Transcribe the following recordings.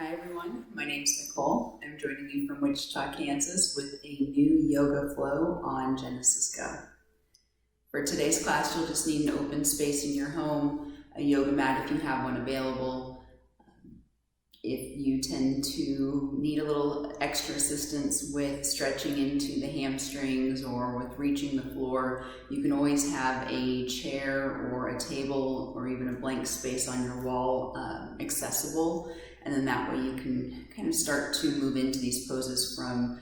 Hi everyone, my name's Nicole. I'm joining you from Wichita, Kansas with a new yoga flow on Genesis Go. For today's class, you'll just need an open space in your home, a yoga mat if you have one available. If you tend to need a little extra assistance with stretching into the hamstrings or with reaching the floor, you can always have a chair or a table or even a blank space on your wall accessible. And then that way you can kind of start to move into these poses from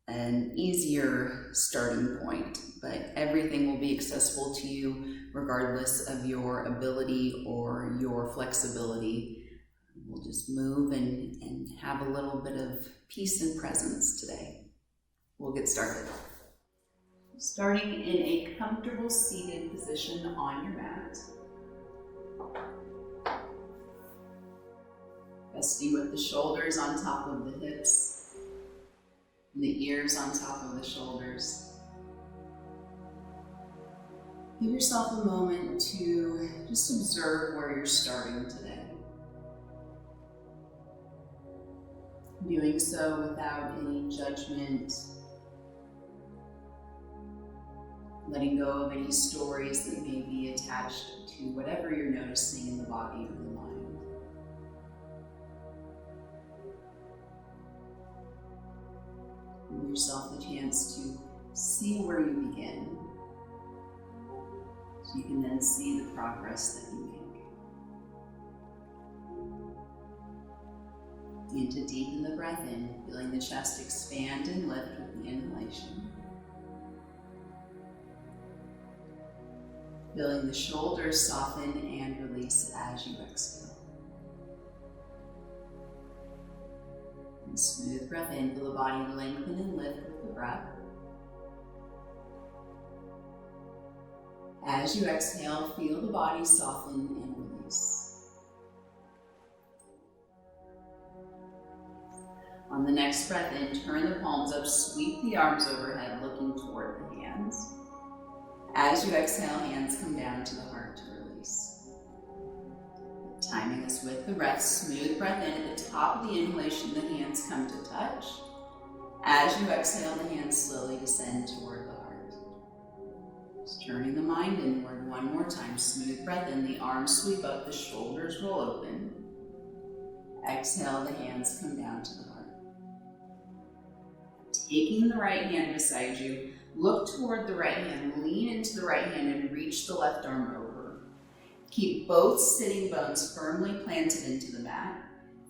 an easier starting point. But everything will be accessible to you regardless of your ability or your flexibility. We'll just move and have a little bit of peace and presence today. We'll get started. Starting in a comfortable seated position on your mat. Resting with the shoulders on top of the hips, and the ears on top of the shoulders. Give yourself a moment to just observe where you're starting today. Doing so without any judgment, letting go of any stories that may be attached to whatever you're noticing in the body or the mind. Give yourself the chance to see where you begin, so you can then see the progress that you make. Begin to deepen the breath in, feeling the chest expand and lift with the inhalation. Feeling the shoulders soften and release as you exhale. And smooth breath in, feel the body lengthen and lift with the breath. As you exhale, feel the body soften and release. On the next breath in, turn the palms up, sweep the arms overhead, looking toward the hands. As you exhale, hands come down to the heart to release. Timing this with the breath, smooth breath in. At the top of the inhalation, the hands come to touch. As you exhale, the hands slowly descend toward the heart. Just turning the mind inward one more time. Smooth breath in, the arms sweep up, the shoulders roll open. Exhale, the hands come down to the heart. Taking the right hand beside you, look toward the right hand, lean into the right hand and reach the left arm over. Keep both sitting bones firmly planted into the mat.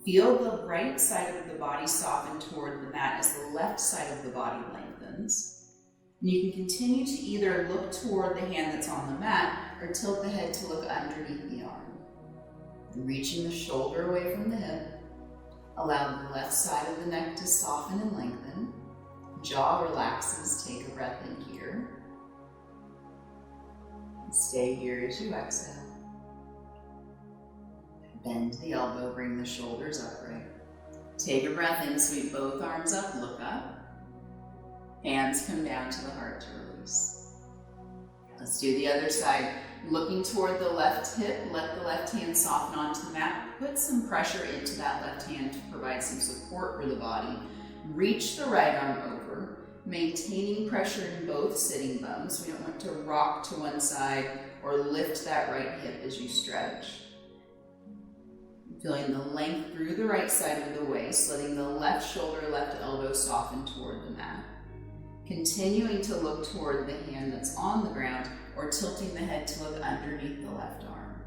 Feel the right side of the body soften toward the mat as the left side of the body lengthens. And you can continue to either look toward the hand that's on the mat or tilt the head to look underneath the arm. Reaching the shoulder away from the hip, allow the left side of the neck to soften and lengthen. Jaw relaxes, take a breath in here. And stay here as you exhale. Bend the elbow, bring the shoulders upright. Take a breath in, sweep both arms up, look up. Hands come down to the heart to release. Let's do the other side. Looking toward the left hip, let the left hand soften onto the mat. Put some pressure into that left hand to provide some support for the body. Reach the right arm over, maintaining pressure in both sitting bones. We don't want to rock to one side or lift that right hip as you stretch. Feeling the length through the right side of the waist, letting the left shoulder, left elbow soften toward the mat. Continuing to look toward the hand that's on the ground or tilting the head to look underneath the left arm.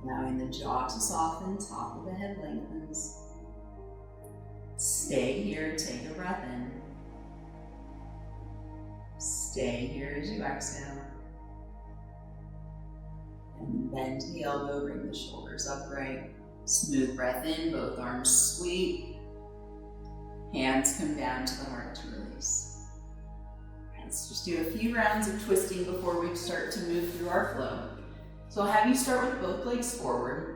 Allowing the jaw to soften, top of the head lengthens. Stay here, take a breath in. Stay here as you exhale. And bend the elbow, bring the shoulders upright. Smooth breath in, both arms sweep. Hands come down to the heart to release. Let's just do a few rounds of twisting before we start to move through our flow. So I'll have you start with both legs forward.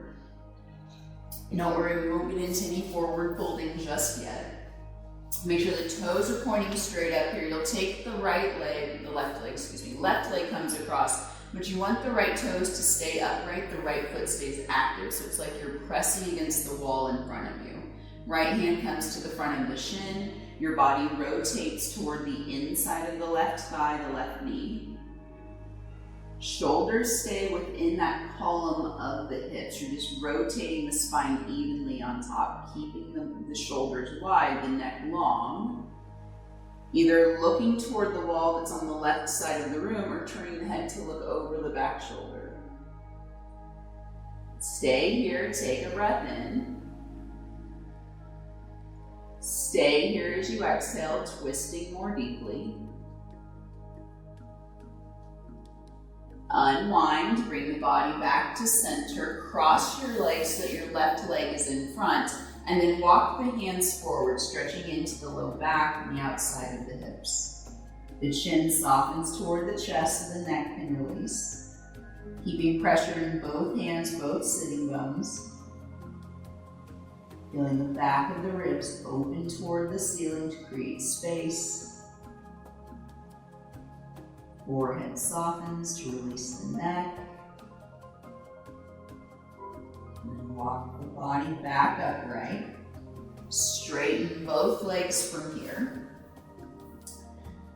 Don't worry, we won't get into any forward folding just yet. Make sure the toes are pointing straight up here. You'll take the left leg comes across. But you want the right toes to stay upright, the right foot stays active, so it's like you're pressing against the wall in front of you. Right hand comes to the front of the shin, your body rotates toward the inside of the left thigh, the left knee. Shoulders stay within that column of the hips. You're just rotating the spine evenly on top, keeping the shoulders wide, the neck long. Either looking toward the wall that's on the left side of the room or turning the head to look over the back shoulder. Stay here, take a breath in. Stay here as you exhale, twisting more deeply. Unwind, bring the body back to center, cross your legs so that your left leg is in front, and then walk the hands forward, stretching into the low back and the outside of the hips. The chin softens toward the chest so the neck can release. Keeping pressure in both hands, both sitting bones. Feeling the back of the ribs open toward the ceiling to create space. Forehead softens to release the neck. And then walk the body back upright. Straighten both legs from here.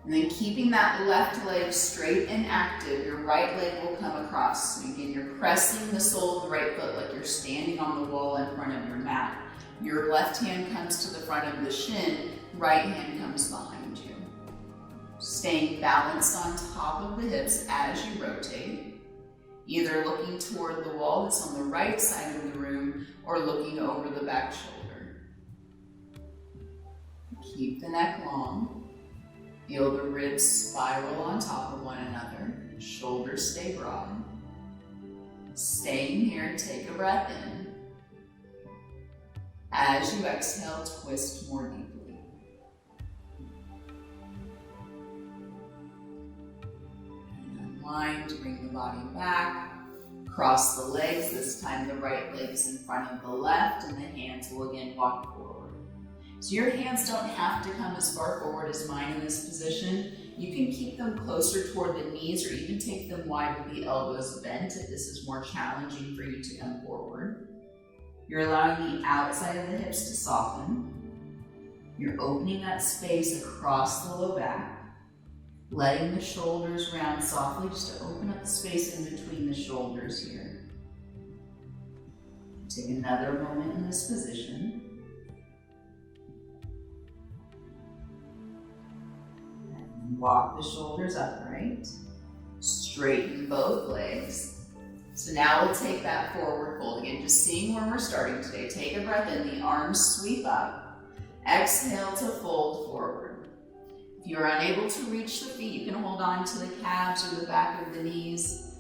And then keeping that left leg straight and active, your right leg will come across. So again, you're pressing the sole of the right foot like you're standing on the wall in front of your mat. Your left hand comes to the front of the shin, right hand comes behind you. Staying balanced on top of the hips as you rotate, either looking toward the wall that's on the right side of the room or looking over the back shoulder. Keep the neck long. Feel the ribs spiral on top of one another. Shoulders stay broad. Staying here, take a breath in. As you exhale, twist more deeply. To bring the body back, cross the legs, this time the right leg is in front of the left and the hands will again walk forward. So your hands don't have to come as far forward as mine in this position. You can keep them closer toward the knees or even take them wide with the elbows bent if this is more challenging for you to come forward. You're allowing the outside of the hips to soften. You're opening that space across the low back. Letting the shoulders round softly just to open up the space in between the shoulders here. Take another moment in this position. And walk the shoulders upright. Straighten both legs. So now we'll take that forward fold again, just seeing where we're starting today. Take a breath in, the arms sweep up. Exhale to fold forward. If you're unable to reach the feet, you can hold on to the calves or the back of the knees.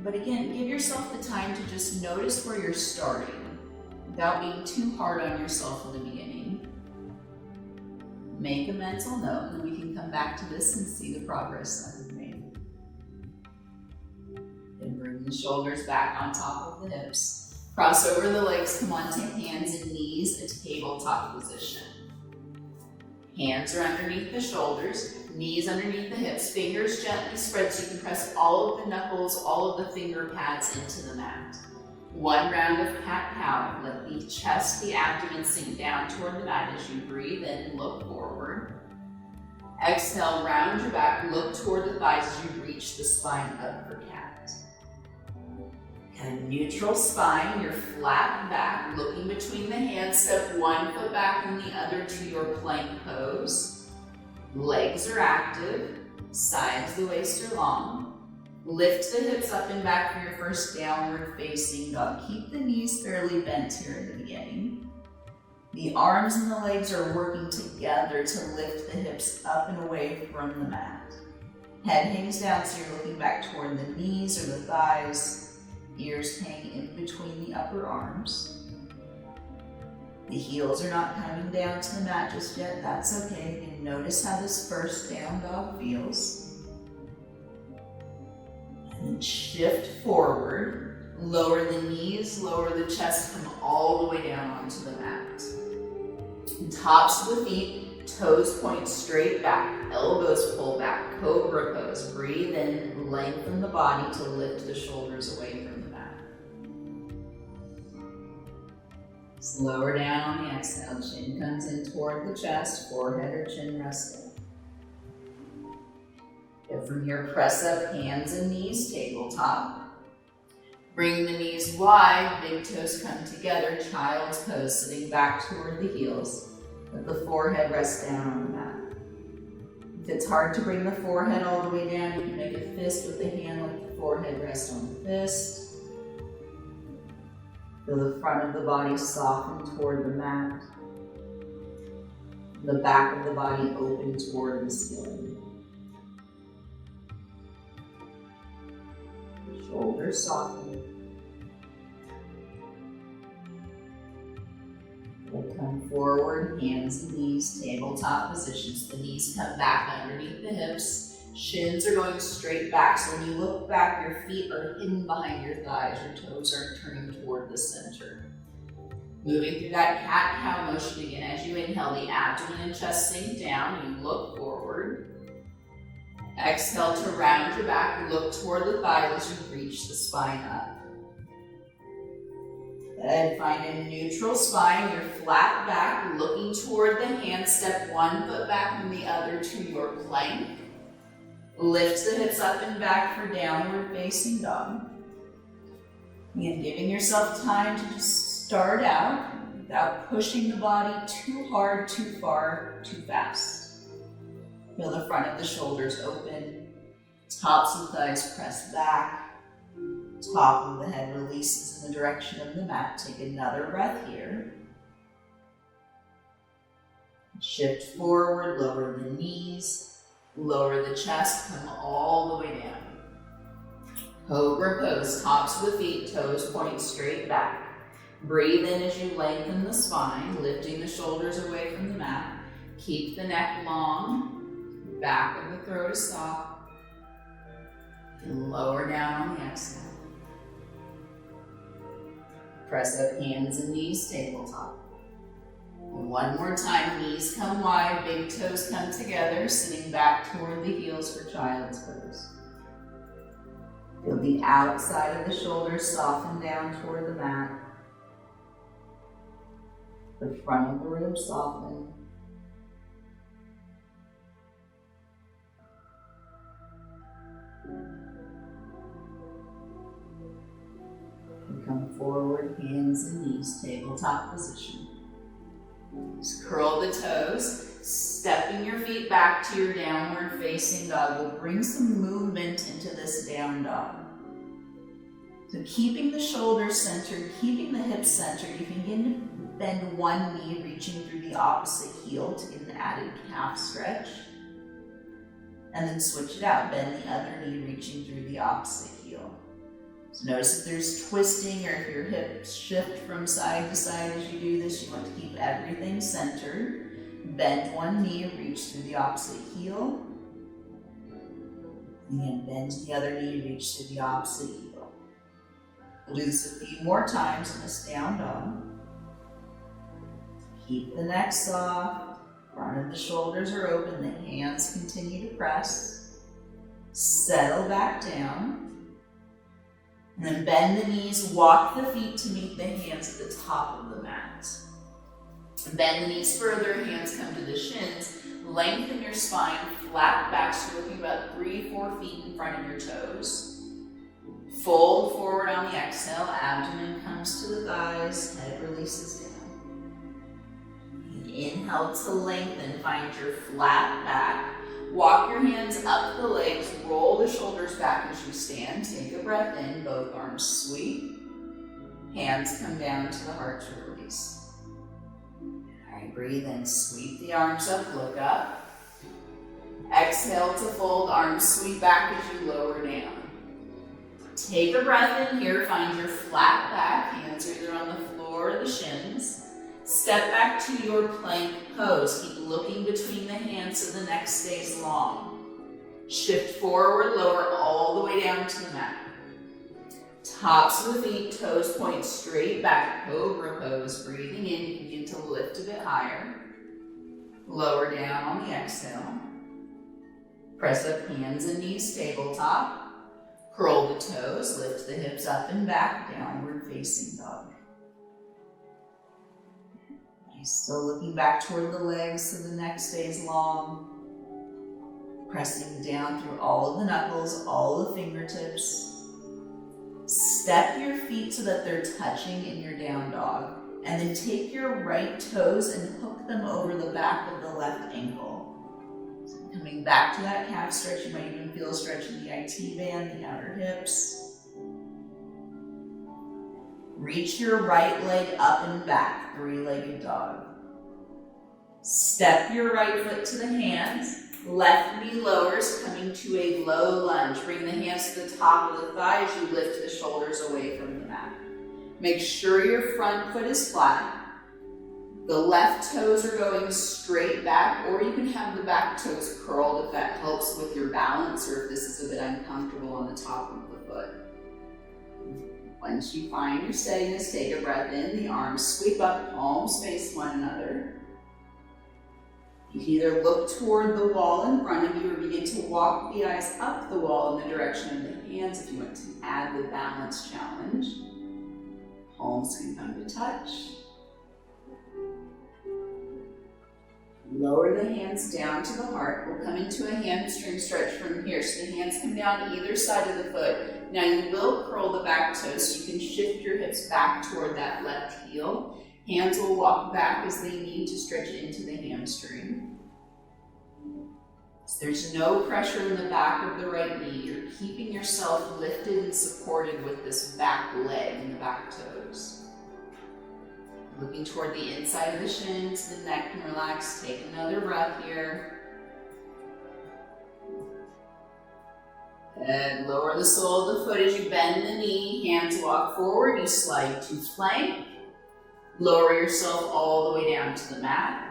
But again, give yourself the time to just notice where you're starting without being too hard on yourself in the beginning. Make a mental note and we can come back to this and see the progress that we've made. Then bring the shoulders back on top of the hips. Cross over the legs, come on to hands and knees, a tabletop position. Hands are underneath the shoulders, knees underneath the hips, fingers gently spread so you can press all of the knuckles, all of the finger pads into the mat. One round of cat-cow. Let the chest, the abdomen sink down toward the mat as you breathe in and look forward. Exhale, round your back, look toward the thighs as you reach the spine up for cat. And neutral spine, your flat back, looking between the hands, step one foot back and the other to your plank pose. Legs are active, sides of the waist are long. Lift the hips up and back for your first downward facing dog. Keep the knees fairly bent here at the beginning. The arms and the legs are working together to lift the hips up and away from the mat. Head hangs down so you're looking back toward the knees or the thighs. Ears hang in between the upper arms. The heels are not coming down to the mat just yet. That's okay. And notice how this first down dog feels. And then shift forward. Lower the knees, lower the chest, come all the way down onto the mat. And tops of the feet Toes point straight back, elbows pull back, cobra pose. Breathe in, lengthen the body to lift the shoulders away from the mat. Lower down on the exhale, chin comes in toward the chest, forehead or chin resting. Good. From here, press up, hands and knees, tabletop. Bring the knees wide, big toes come together, child's pose, sitting back toward the heels. Let the forehead rest down on the mat. If it's hard to bring the forehead all the way down, you can make a fist with the hand, let the forehead rest on the fist. Feel the front of the body soften toward the mat. The back of the body open toward the ceiling. Shoulders soften. We'll come forward, hands and knees, tabletop positions. The knees come back underneath the hips. Shins are going straight back. So when you look back, your feet are hidden behind your thighs. Your toes aren't turning toward the center. Moving through that cat-cow motion again. As you inhale, the abdomen and chest sink down. You look forward. Exhale to round your back. Look toward the thighs as you reach the spine up. Then find a neutral spine, your flat back, looking toward the hand. Step one foot back and the other to your plank. Lift the hips up and back for downward facing dog. Again, giving yourself time to just start out without pushing the body too hard, too far, too fast. Feel the front of the shoulders open, tops of thighs press back. Top of the head releases in the direction of the mat. Take another breath here. Shift forward, lower the knees, lower the chest, come all the way down. Cobra pose, tops of the feet, toes point straight back. Breathe in as you lengthen the spine, lifting the shoulders away from the mat. Keep the neck long, back of the throat is soft. And lower down on the exhale. Press up, hands and knees, tabletop. And one more time, knees come wide, big toes come together, sitting back toward the heels for child's pose. Feel the outside of the shoulders soften down toward the mat. The front of the ribs soften. Come forward, hands and knees, tabletop position. Just curl the toes, stepping your feet back to your downward facing dog. We'll bring some movement into this down dog. So keeping the shoulders centered, keeping the hips centered, you can begin to bend one knee, reaching through the opposite heel to get an added calf stretch. And then switch it out, bend the other knee, reaching through the opposite heel. So notice if there's twisting or if your hips shift from side to side as you do this, you want to keep everything centered. Bend one knee, reach through the opposite heel. And then bend the other knee, reach through the opposite heel. We'll do this a few more times in this down dog. Keep the neck soft, front of the shoulders are open, the hands continue to press. Settle back down. And then bend the knees, walk the feet to meet the hands at the top of the mat. Bend the knees further, hands come to the shins. Lengthen your spine, flat back, so you're looking about 3-4 feet in front of your toes. Fold forward on the exhale, abdomen comes to the thighs, head releases down. Inhale to lengthen, find your flat back. Walk your hands up the legs, roll the shoulders back as you stand. Take a breath in, both arms sweep. Hands come down to the heart to release. All right, breathe in, sweep the arms up, look up. Exhale to fold, arms sweep back as you lower down. Take a breath in here, find your flat back, hands are either on the floor or the shins. Step back to your plank pose. Keep looking between the hands so the neck stays long. Shift forward, lower all the way down to the mat. Tops of the feet, toes point straight back, cobra pose. Breathing in, you can begin to lift a bit higher. Lower down on the exhale. Press up hands and knees, tabletop. Curl the toes, lift the hips up and back, downward facing dog. Nice, still looking back toward the legs so the neck stays long. Pressing down through all of the knuckles, all the fingertips. Step your feet so that they're touching in your down dog. And then take your right toes and hook them over the back of the left ankle. So coming back to that calf stretch, you might even feel a stretch in the IT band, the outer hips. Reach your right leg up and back, three-legged dog. Step your right foot to the hands. Left knee lowers, coming to a low lunge. Bring the hands to the top of the thigh as you lift the shoulders away from the mat. Make sure your front foot is flat. The left toes are going straight back, or you can have the back toes curled if that helps with your balance, or if this is a bit uncomfortable on the top of the foot. Once you find your steadiness, take a breath in. The arms sweep up, palms face one another. You can either look toward the wall in front of you or begin to walk the eyes up the wall in the direction of the hands if you want to add the balance challenge. Palms can come to touch. Lower the hands down to the heart. We'll come into a hamstring stretch from here. So the hands come down either side of the foot. Now you will curl the back toes so you can shift your hips back toward that left heel. Hands will walk back as they need to stretch into the hamstring. So there's no pressure in the back of the right knee. You're keeping yourself lifted and supported with this back leg and the back toes. Looking toward the inside of the shins, the neck can relax. Take another breath here. And lower the sole of the foot as you bend the knee. Hands walk forward. You slide to plank. Lower yourself all the way down to the mat.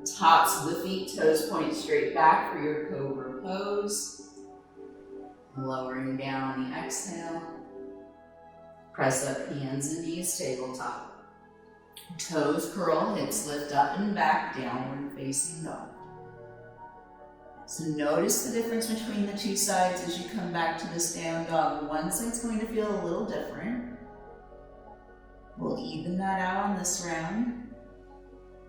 Tops of the feet, toes point straight back for your cobra pose. Lowering down on the exhale. Press up hands and knees, tabletop. Toes curl, hips lift up and back, downward facing dog. So notice the difference between the two sides as you come back to this down dog. One side's going to feel a little different. We'll even that out on this round.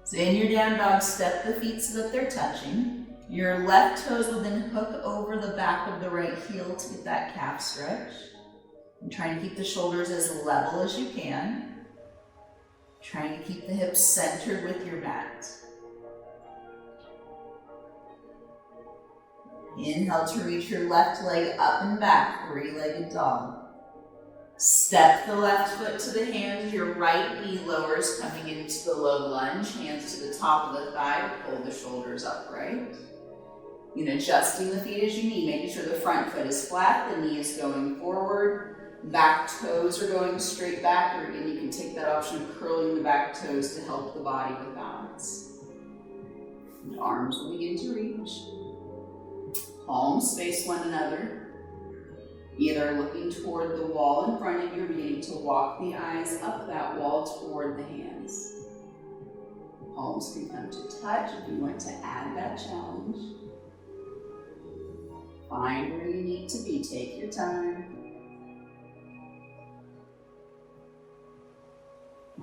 So in your down dog, step the feet so that they're touching. Your left toes will then hook over the back of the right heel to get that calf stretch. And trying to keep the shoulders as level as you can. Trying to keep the hips centered with your mat. Inhale to reach your left leg up and back, three-legged dog. Step the left foot to the hands, your right knee lowers, coming into the low lunge, hands to the top of the thigh, pull the shoulders upright. You know, adjusting the feet as you need, making sure the front foot is flat, the knee is going forward, back toes are going straight back, or again, you can take that option of curling the back toes to help the body with balance. And arms will begin to reach. Palms face one another. Either looking toward the wall in front of you or beginning to walk the eyes up that wall toward the hands. Palms can come to touch if you want to add that challenge. Find where you need to be. Take your time.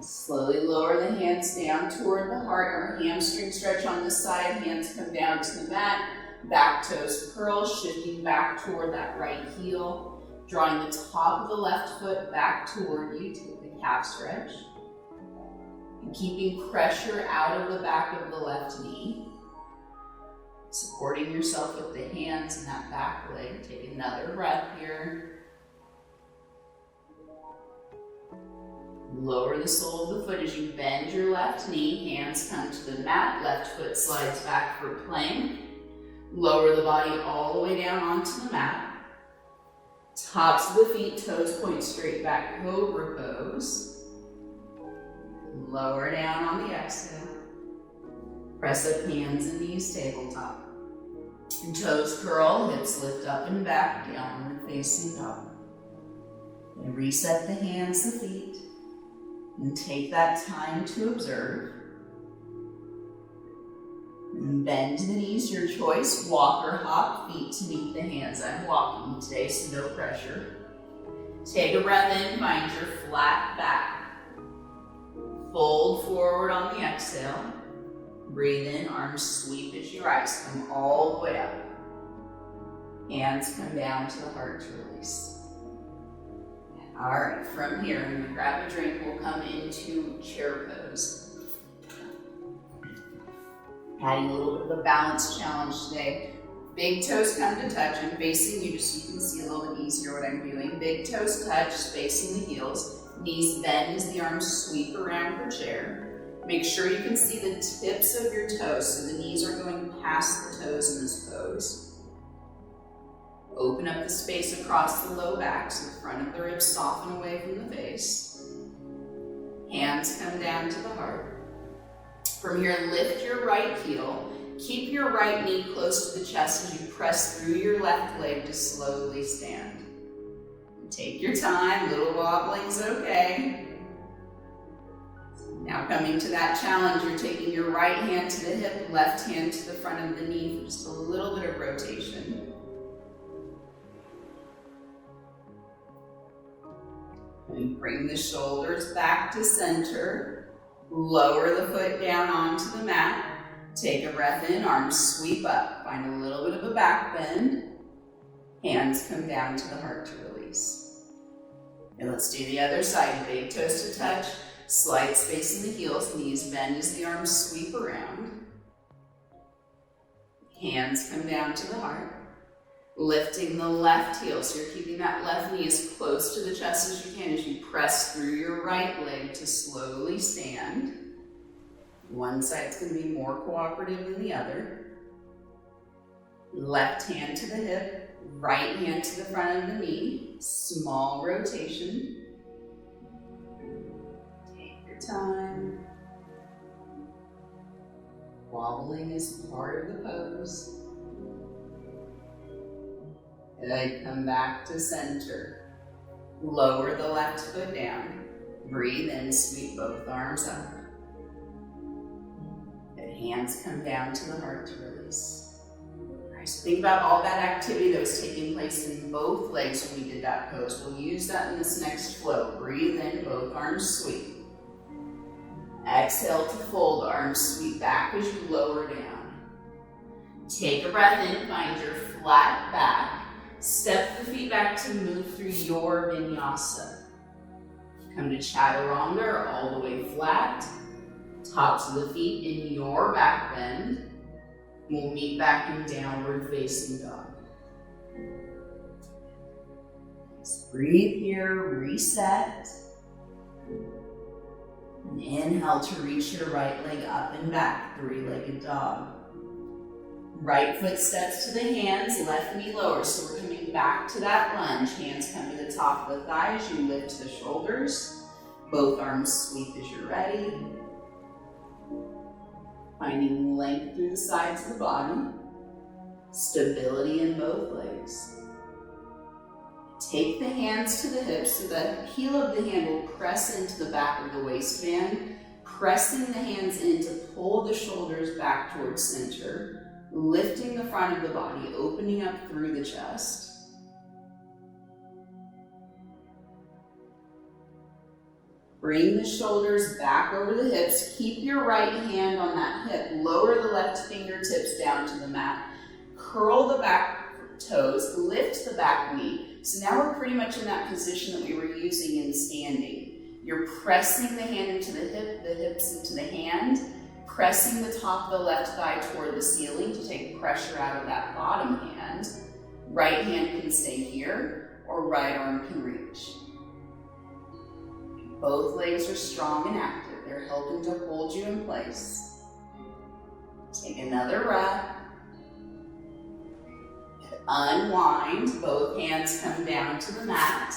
Slowly lower the hands down toward the heart. Our hamstring stretch on the side. Hands come down to the mat. Back toes curl, shifting back toward that right heel. Drawing the top of the left foot back toward you to get the calf stretch. And keeping pressure out of the back of the left knee. Supporting yourself with the hands and that back leg. Take another breath here. Lower the sole of the foot as you bend your left knee. Hands come to the mat. Left foot slides back for plank. Lower the body all the way down onto the mat. Tops of the feet, toes point straight back, cobra pose. Lower down on the exhale. Press up hands and knees, tabletop. And toes curl, hips lift up and back, downward facing dog. And reset the hands, the feet. And take that time to observe. Bend the knees, your choice. Walk or hop, feet to meet the hands. I'm walking today, so no pressure. Take a breath in, find your flat back. Fold forward on the exhale. Breathe in, arms sweep as you rise. Come all the way up. Hands come down to the heart to release. All right, from here, when you grab a drink, we'll come into chair pose. Adding a little bit of a balance challenge today. Big toes come to touch. I'm facing you just so you can see a little bit easier what I'm doing. Big toes touch, spacing the heels. Knees bend as the arms sweep around your chair. Make sure you can see the tips of your toes, so the knees are going past the toes in this pose. Open up the space across the low back so the front of the ribs soften away from the face. Hands come down to the heart. From here, lift your right heel. Keep your right knee close to the chest as you press through your left leg to slowly stand. Take your time, little wobbling's okay. Now coming to that challenge, you're taking your right hand to the hip, left hand to the front of the knee for just a little bit of rotation. And bring the shoulders back to center. Lower the foot down onto the mat. Take a breath in, arms sweep up. Find a little bit of a back bend. Hands come down to the heart to release. And let's do the other side. Big toes to touch. Slight space in the heels. Knees bend as the arms sweep around. Hands come down to the heart. Lifting the left heel, so you're keeping that left knee as close to the chest as you can as you press through your right leg to slowly stand. One side's going to be more cooperative than the other. Left hand to the hip, right hand to the front of the knee. Small rotation. Take your time. Wobbling is part of the pose. Good, come back to center. Lower the left foot down. Breathe in, sweep both arms up. Good, hands come down to the heart to release. All right, so think about all that activity that was taking place in both legs when we did that pose. We'll use that in this next flow. Breathe in, both arms sweep. Exhale to fold, arms sweep back as you lower down. Take a breath in, find your flat back. Step the feet back to move through your vinyasa. Come to chaturanga, all the way flat. Tops of the feet in your back bend. We'll meet back in downward facing dog. Just breathe here, reset. And inhale to reach your right leg up and back, three-legged dog. Right foot steps to the hands, left knee lower. So we're coming back to that lunge. Hands come to the top of the thighs. You lift the shoulders. Both arms sweep as you're ready. Finding length through the sides of the body. Stability in both legs. Take the hands to the hips so that the heel of the hand will press into the back of the waistband. Pressing the hands in to pull the shoulders back towards center. Lifting the front of the body, opening up through the chest. Bring the shoulders back over the hips. Keep your right hand on that hip. Lower the left fingertips down to the mat. Curl the back toes. Lift the back knee. So now we're pretty much in that position that we were using in standing. You're pressing the hand into the hip, the hips into the hand. Pressing the top of the left thigh toward the ceiling to take pressure out of that bottom hand. Right hand can stay here, or right arm can reach. Both legs are strong and active. They're helping to hold you in place. Take another breath. Unwind. Both hands come down to the mat.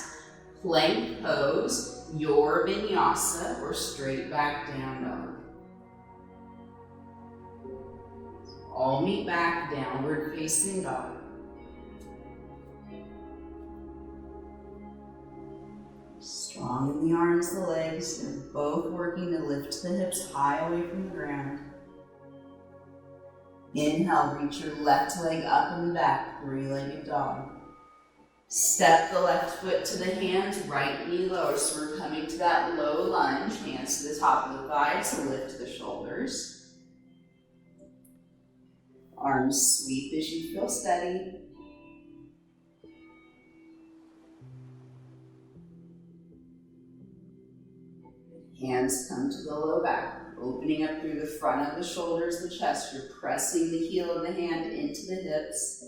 Plank pose, your vinyasa, or straight back down dog. All meet back, downward facing dog. Strong in the arms, the legs. They're both working to lift the hips high away from the ground. Inhale, reach your left leg up and back, three-legged dog. Step the left foot to the hands, right knee lower. So we're coming to that low lunge, hands to the top of the thighs to lift the shoulders. Arms sweep as you feel steady. Hands come to the low back, opening up through the front of the shoulders, the chest. You're pressing the heel of the hand into the hips,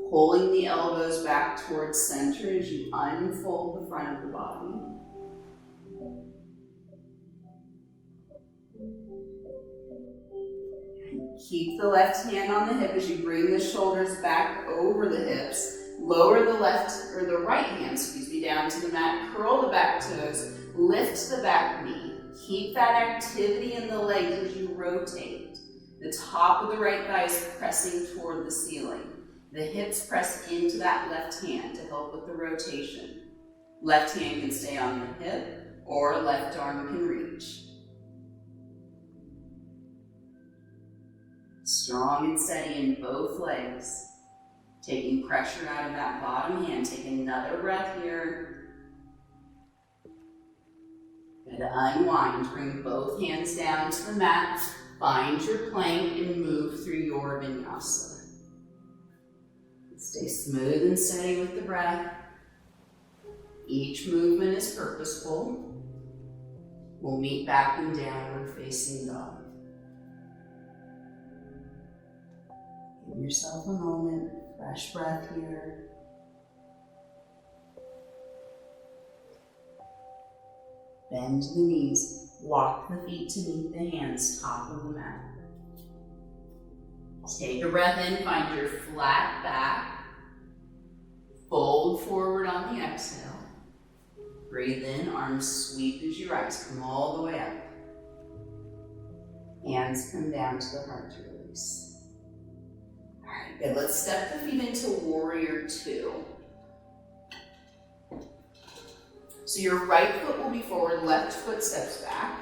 pulling the elbows back towards center as you unfold the front of the body. Keep the left hand on the hip as you bring the shoulders back over the hips. Lower the right hand, down to the mat. Curl the back toes. Lift the back knee. Keep that activity in the legs as you rotate. The top of the right thigh is pressing toward the ceiling. The hips press into that left hand to help with the rotation. Left hand can stay on the hip, or left arm can reach. Strong and steady in both legs. Taking pressure out of that bottom hand. Take another breath here. And unwind. Bring both hands down to the mat. Find your plank and move through your vinyasa. Stay smooth and steady with the breath. Each movement is purposeful. We'll meet back in downward facing dog. Give yourself a moment, fresh breath here. Bend the knees, walk the feet to meet the hands, top of the mat. Take a breath in, find your flat back. Fold forward on the exhale. Breathe in, arms sweep as you rise, come all the way up. Hands come down to the heart to release. All right, good, let's step the feet into warrior two. So your right foot will be forward, left foot steps back.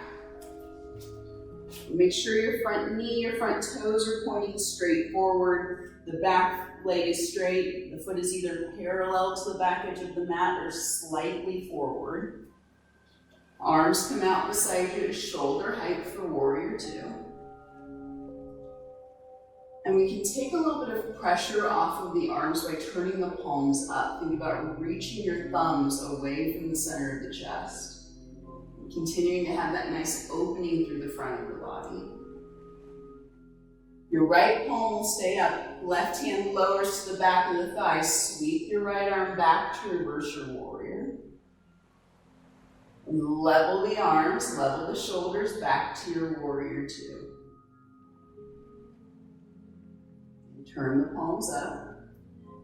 Make sure your front knee, your front toes are pointing straight forward. The back leg is straight. The foot is either parallel to the back edge of the mat or slightly forward. Arms come out beside you to shoulder height for warrior two. And we can take a little bit of pressure off of the arms by turning the palms up. Think about reaching your thumbs away from the center of the chest. Continuing to have that nice opening through the front of the body. Your right palm will stay up. Left hand lowers to the back of the thigh. Sweep your right arm back to reverse your warrior. And level the arms, level the shoulders back to your warrior two. Turn the palms up.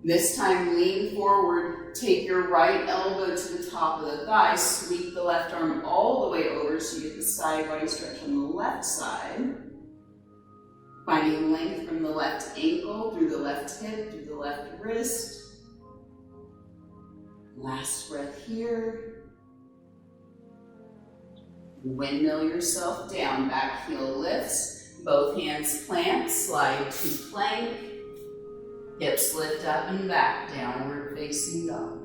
This time, lean forward. Take your right elbow to the top of the thigh. Sweep the left arm all the way over so you get the side body stretch on the left side. Finding length from the left ankle, through the left hip, through the left wrist. Last breath here. Windmill yourself down. Back heel lifts. Both hands plant. Slide to plank. Hips lift up and back, downward facing dog.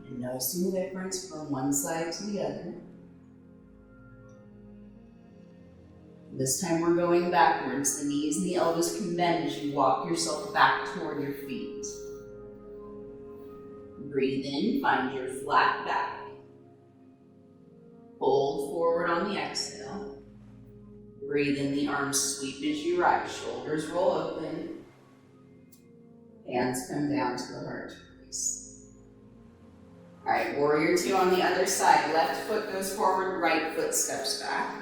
And noticing the difference from one side to the other. This time we're going backwards. The knees and the elbows can bend as you walk yourself back toward your feet. Breathe in, find your flat back. Fold forward on the exhale. Breathe in, the arms sweep as you rise. Shoulders roll open. Hands come down to the heart to release. All right, warrior two on the other side. Left foot goes forward, right foot steps back.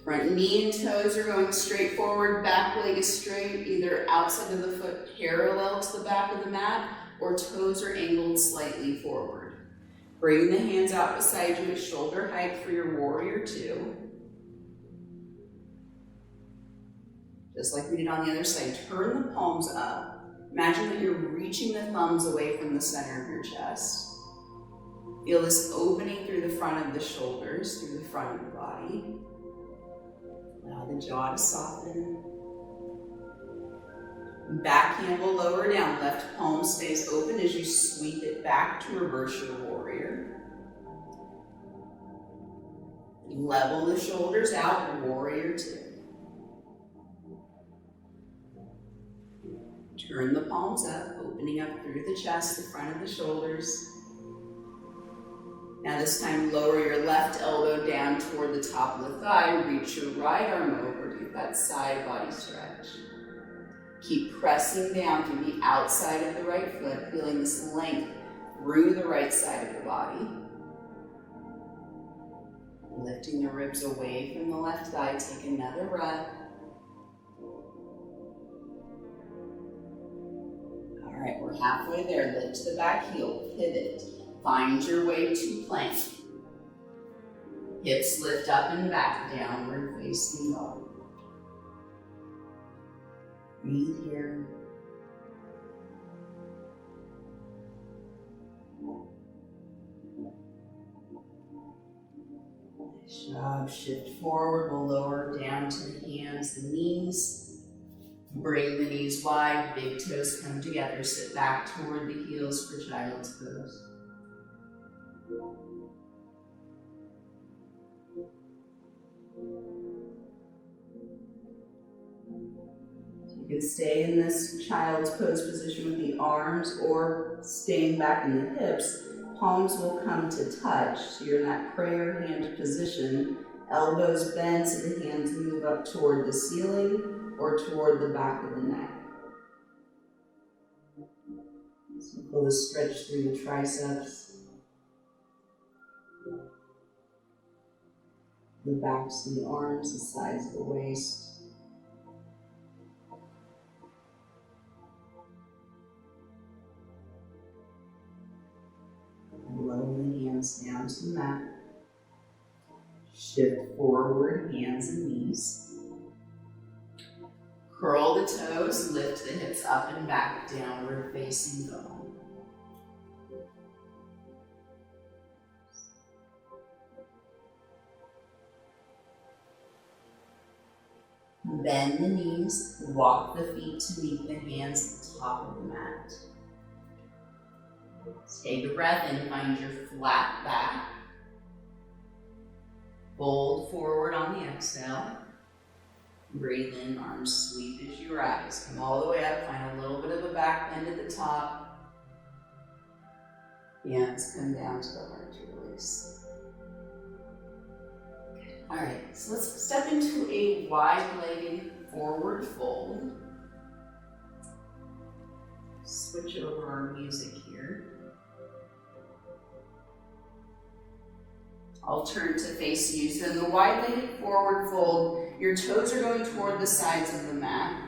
Front knee and toes are going straight forward. Back leg is straight, either outside of the foot parallel to the back of the mat, or toes are angled slightly forward. Bring the hands out beside you at shoulder height for your warrior two. Just like we did on the other side, turn the palms up. Imagine that you're reaching the thumbs away from the center of your chest. Feel this opening through the front of the shoulders, through the front of the body. Allow the jaw to soften. Back hand will lower down. Left palm stays open as you sweep it back to reverse your warrior. Level the shoulders out, warrior two. Turn the palms up, opening up through the chest, the front of the shoulders. Now this time, lower your left elbow down toward the top of the thigh. Reach your right arm over. Do that side body stretch. Keep pressing down through the outside of the right foot, feeling this length through the right side of the body. Lifting the ribs away from the left thigh. Take another breath. All right, we're halfway there. Lift the back heel, pivot. Find your way to plank. Hips lift up and back, downward facing dog. Breathe here. Nice job. Shift forward. We'll lower down to the hands and knees. Bring the knees wide. Big toes come together. Sit back toward the heels for child's pose. You can stay in this child's pose position with the arms or staying back in the hips. Palms will come to touch, so you're in that prayer hand position. Elbows bend so the hands move up toward the ceiling or toward the back of the neck. So feel the stretch through the triceps, the backs of the arms, the sides of the waist. Lower the hands down to the mat. Shift forward, hands and knees. Curl the toes, lift the hips up and back, downward facing dog. Bend the knees, walk the feet to meet the hands at the top of the mat. Take a breath and find your flat back. Fold forward on the exhale. Breathe in, arms sweep as you rise. Come all the way up, find a little bit of a back bend at the top. Hands come down to the heart to release. All right, so let's step into a wide-legged forward fold. Switch over our music here. I'll turn to face you. So in the wide-legged forward fold, your toes are going toward the sides of the mat.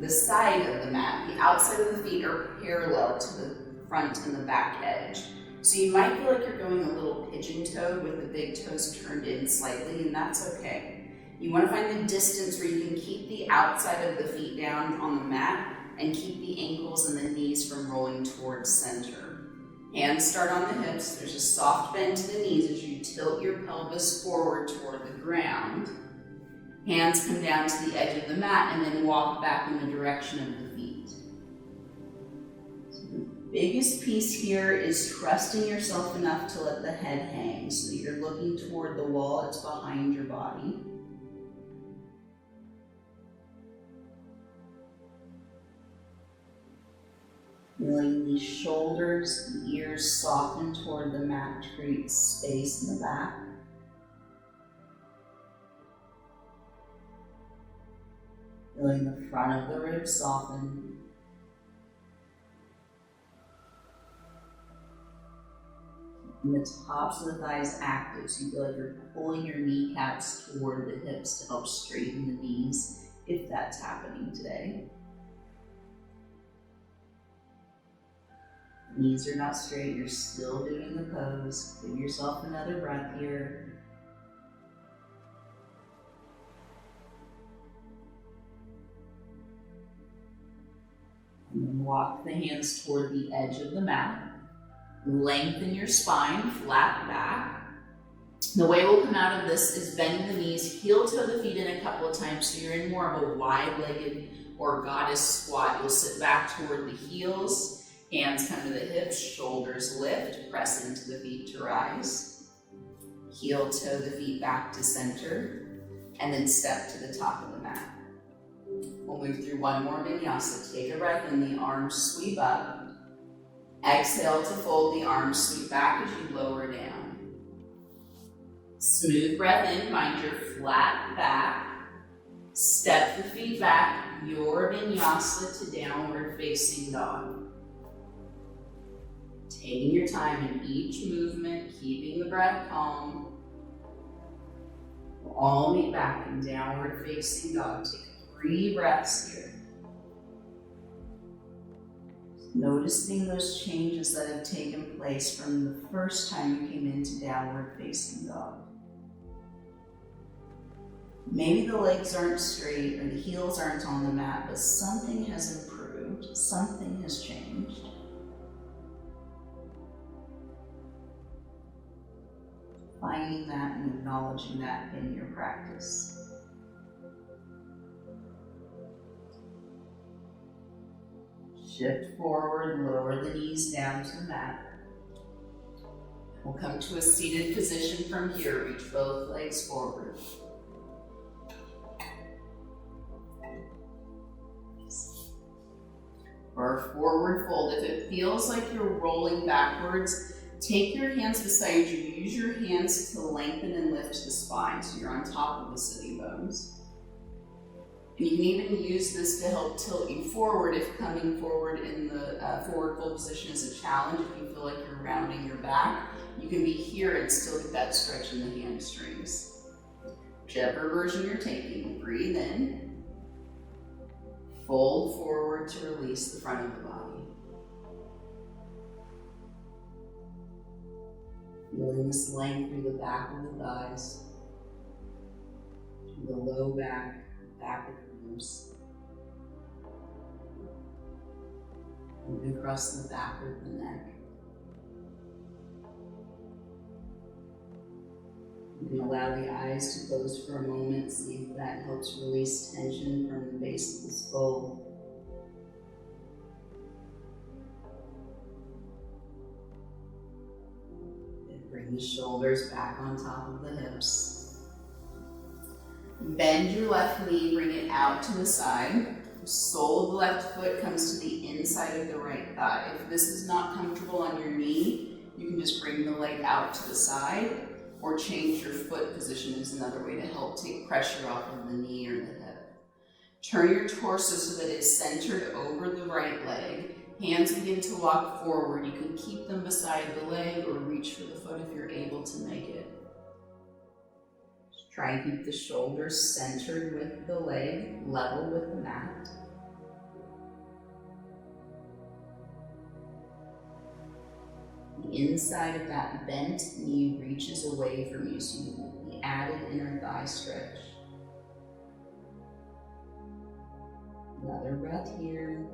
The side of the mat, the outside of the feet are parallel to the front and the back edge. So you might feel like you're going a little pigeon-toed with the big toes turned in slightly, and that's okay. You want to find the distance where you can keep the outside of the feet down on the mat and keep the ankles and the knees from rolling towards center. Hands start on the hips. There's a soft bend to the knees as you tilt your pelvis forward toward the ground. Hands come down to the edge of the mat and then walk back in the direction of the feet. So the biggest piece here is trusting yourself enough to let the head hang so that you're looking toward the wall that's behind your body. Feeling the shoulders, the ears soften toward the mat to create space in the back. Feeling the front of the ribs soften. Keeping the tops of the thighs active so you feel like you're pulling your kneecaps toward the hips to help straighten the knees if that's happening today. Knees are not straight, you're still doing the pose. Give yourself another breath here. And then walk the hands toward the edge of the mat. Lengthen your spine, flat back. The way we'll come out of this is bending the knees, heel toe the feet in a couple of times so you're in more of a wide-legged or goddess squat. You'll sit back toward the heels, hands come to the hips, shoulders lift, press into the feet to rise. Heel toe the feet back to center, and then step to the top of the mat. We'll move through one more vinyasa. Take a breath in, the arms sweep up. Exhale to fold the arms, sweep back as you lower down. Smooth breath in, find your flat back. Step the feet back, your vinyasa to downward facing dog. Taking your time in each movement, keeping the breath calm. We'll all meet back in downward facing dog. Take 3 breaths here. Noticing those changes that have taken place from the first time you came into downward facing dog. Maybe the legs aren't straight or the heels aren't on the mat, but something has improved, something has changed. Finding that and acknowledging that in your practice. Shift forward, lower the knees down to the mat. We'll come to a seated position from here. Reach both legs forward. Or a forward fold. If it feels like you're rolling backwards, take your hands beside you. Use your hands to lengthen and lift the spine so you're on top of the sitting bones. And you can even use this to help tilt you forward if coming forward in the forward fold position is a challenge. If you feel like you're rounding your back, you can be here and still get that stretch in the hamstrings. Whichever version you're taking, breathe in. Fold forward to release the front of the body. Feeling this length through the back of the thighs, through the low back, back of the ribs. Moving across the back of the neck. You can allow the eyes to close for a moment, see if that helps release tension from the base of the skull. And bring the shoulders back on top of the hips. Bend your left knee, bring it out to the side. The sole of the left foot comes to the inside of the right thigh. If this is not comfortable on your knee, you can just bring the leg out to the side. Or change your foot position is another way to help take pressure off of the knee or the hip. Turn your torso so that it's centered over the right leg. Hands begin to walk forward. You can keep them beside the leg or reach for the foot if you're able to make it. Just try and keep the shoulders centered with the leg, level with the mat. The inside of that bent knee reaches away from you, so you get the added inner thigh stretch. Another breath here.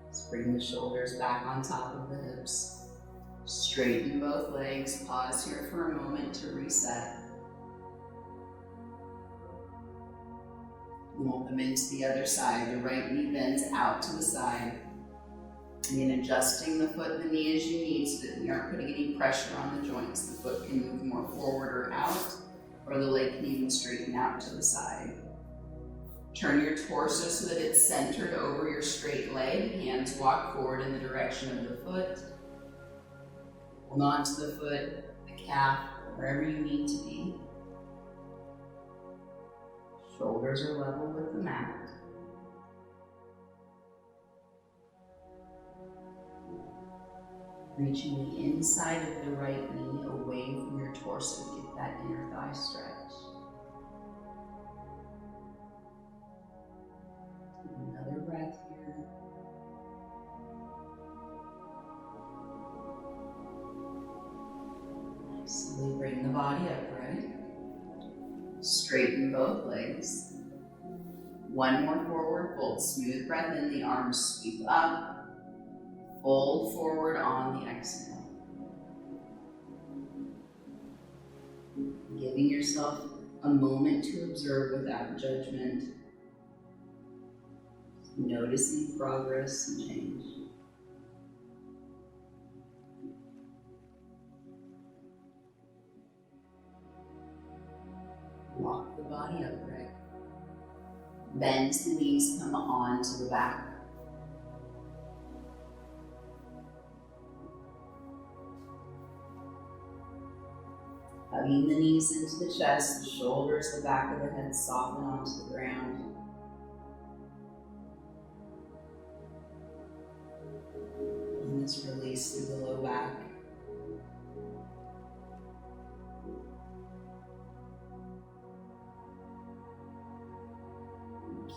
Let's bring the shoulders back on top of the hips. Straighten both legs. Pause here for a moment to reset. We'll come into the other side. The right knee bends out to the side. And then adjusting the foot and the knee as you need so that we aren't putting any pressure on the joints. The foot can move more forward or out, or the leg can even straighten out to the side. Turn your torso so that it's centered over your straight leg. Hands walk forward in the direction of the foot. Hold on to the foot, the calf, wherever you need to be. Shoulders are level with the mat. Reaching the inside of the right knee away from your torso to get that inner thigh stretch. Another breath here. Slowly bring the body upright. Straighten both legs. One more forward fold. Smooth breath in, the arms sweep up. Fold forward on the exhale. Giving yourself a moment to observe without judgment. Noticing progress and change. Walk the body upright. Bend the knees, come on to the back. Hugging the knees into the chest, the shoulders, the back of the head soften onto the ground. And this release through the low back.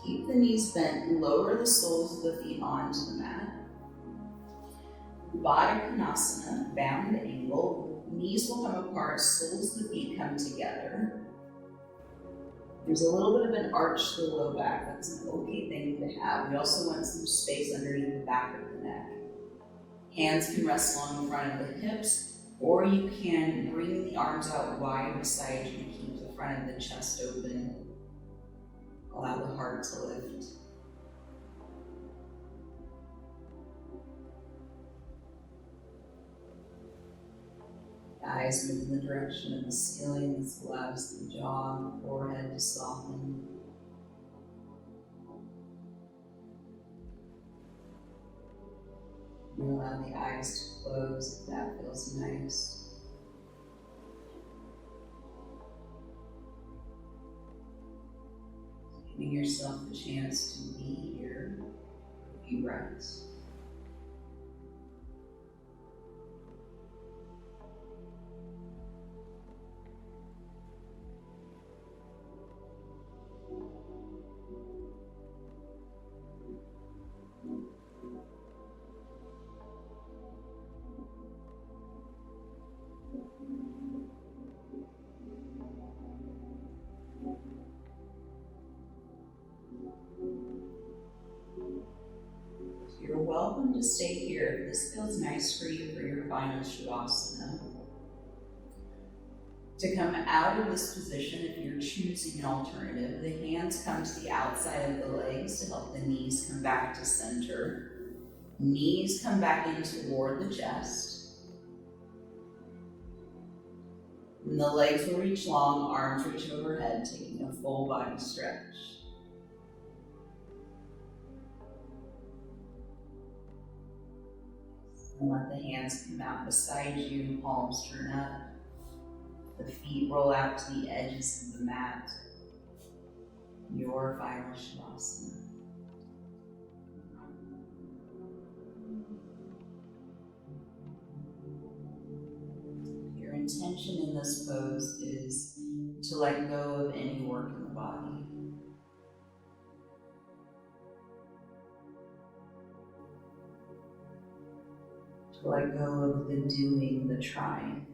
Keep the knees bent and lower the soles of the feet onto the mat. Baddha Konasana, bound angle. Knees will come apart, soles of the feet come together. There's a little bit of an arch to the low back. That's an okay thing to have. We also want some space underneath the back of the neck. Hands can rest along the front of the hips, or you can bring the arms out wide beside you to keep the front of the chest open. Allow the heart to lift. Eyes move in the direction of the ceiling. This allows the jaw and the forehead to soften. You allow the eyes to close if that feels nice. Giving yourself the chance to be here for a few breaths. You're welcome to stay here if this feels nice for you for your final Savasana. To come out of this position, if you're choosing an alternative, the hands come to the outside of the legs to help the knees come back to center. Knees come back in toward the chest. And the legs will reach long, arms reach overhead, taking a full body stretch. And let the hands come out beside you, palms turn up. The feet roll out to the edges of the mat. Your final Savasana. Your intention in this pose is to let go of any work in the body. To let go of the doing, the trying.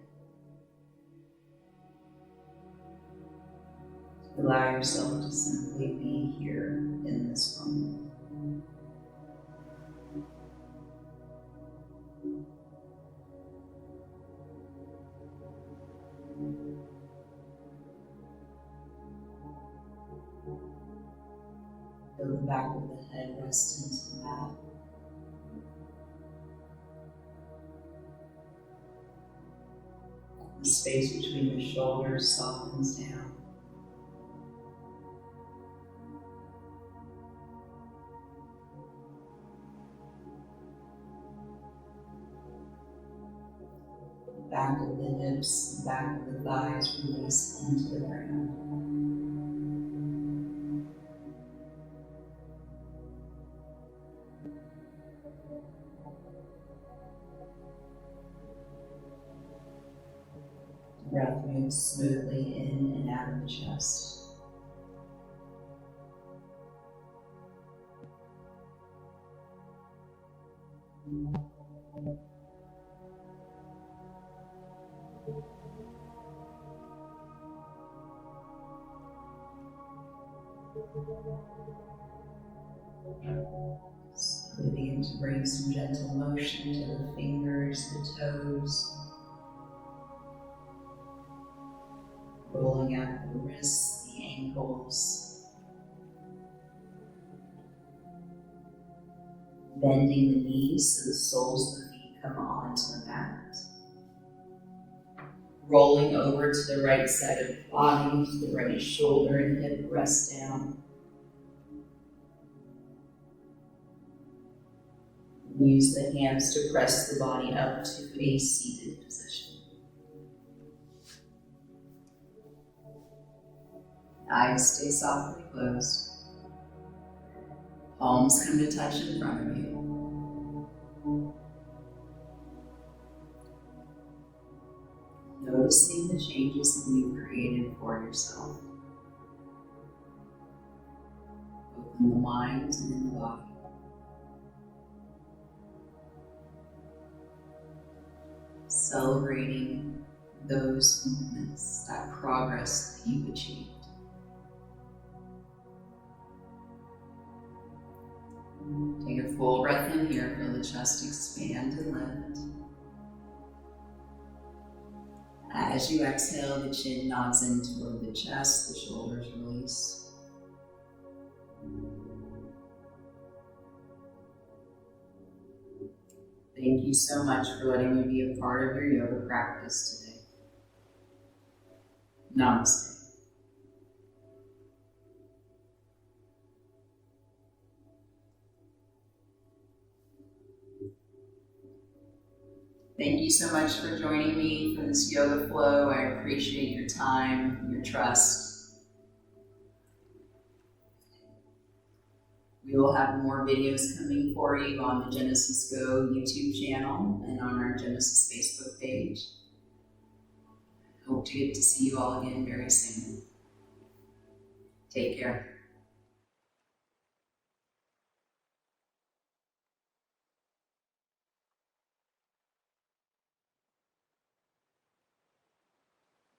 Allow yourself to simply be here in this moment. Feel the back of the head rest into the mat. The space between the shoulders softens down. Back of the hips, back of the thighs release into the ground. Breath moves smoothly in and out of the chest. So So begin to bring some gentle motion to the fingers, the toes, rolling out the wrists, the ankles, bending the knees so the soles of the feet come onto the mat. Rolling over to the right side of the body, to the right shoulder and hip rest down. Use the hands to press the body up to a seated position. Eyes stay softly closed. Palms come to touch in front of you. Noticing the changes that you've created for yourself, both in the mind and in the body. Celebrating those movements, that progress that you've achieved. Take a full breath in here, feel the chest expand and lift. As you exhale, the chin nods in toward the chest, the shoulders release. Thank you so much for letting me be a part of your yoga practice today. Namaste. Thank you so much for joining me for this yoga flow. I appreciate your time, your trust. We will have more videos coming for you on the Genesis Go YouTube channel and on our Genesis Facebook page. Hope to get to see you all again very soon. Take care.